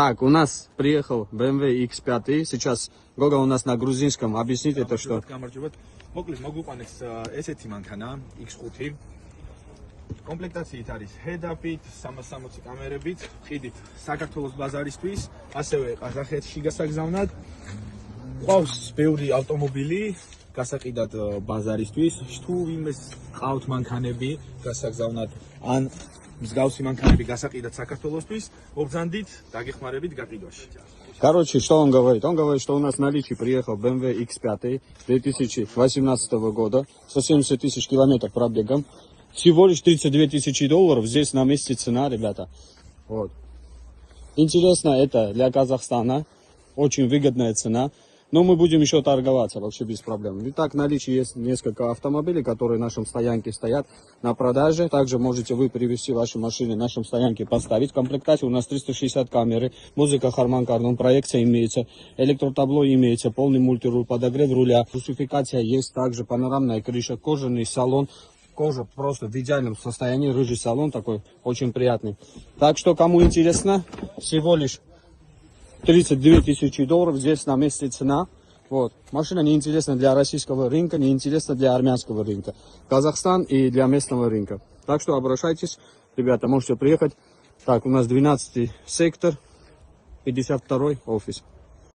Так, у нас приехал BMW X5. Сейчас Гога у нас на грузинском. Объясните это что? Могу понять, ესეთი მანქანა X5 კომპლექტაციით არის head-up-ით, 360 კამერებით, ხიდით საქართველოს ბაზარისთვის, ასევე ყაზახეთში გასაგზავნად. ყავს ბევრი ავტომობილი გასაყიდად ბაზარისთვის, თუ ვინმეს ყავთ მანქანები გასაგზავნად ან მსგავსი მანქანები გასაყიდად საქართველოსთვის, მობრძანდით, დაგეხმარებით გაყიდვაში. Короче, что он говорит? Он говорит, что у нас в наличии приехал BMW X5 2018 года, 170 тысяч километров пробегом. Всего лишь $32 000 здесь на месте цена, ребята. Вот. Интересно, это для Казахстана. Очень выгодная цена. Но мы будем еще торговаться вообще без проблем. Итак, в наличии есть несколько автомобилей, которые в нашем стоянке стоят на продаже. Также можете вы привезти ваши машины в нашем стоянке, поставить. В комплектации у нас 360 камеры, музыка Harman Kardon, проекция имеется, электротабло имеется, полный мультируль, подогрев руля. Русификация есть, также панорамная крыша, кожаный салон. Кожа просто в идеальном состоянии, рыжий салон такой, очень приятный. Так что, кому интересно, всего лишь $32 000 здесь на месте цена. Вот. Машина не интересна для российского рынка, не интересна для армянского рынка. Казахстан и для местного рынка. Так что обращайтесь, ребята, можете приехать. Так, у нас 12 сектор, 52 офис.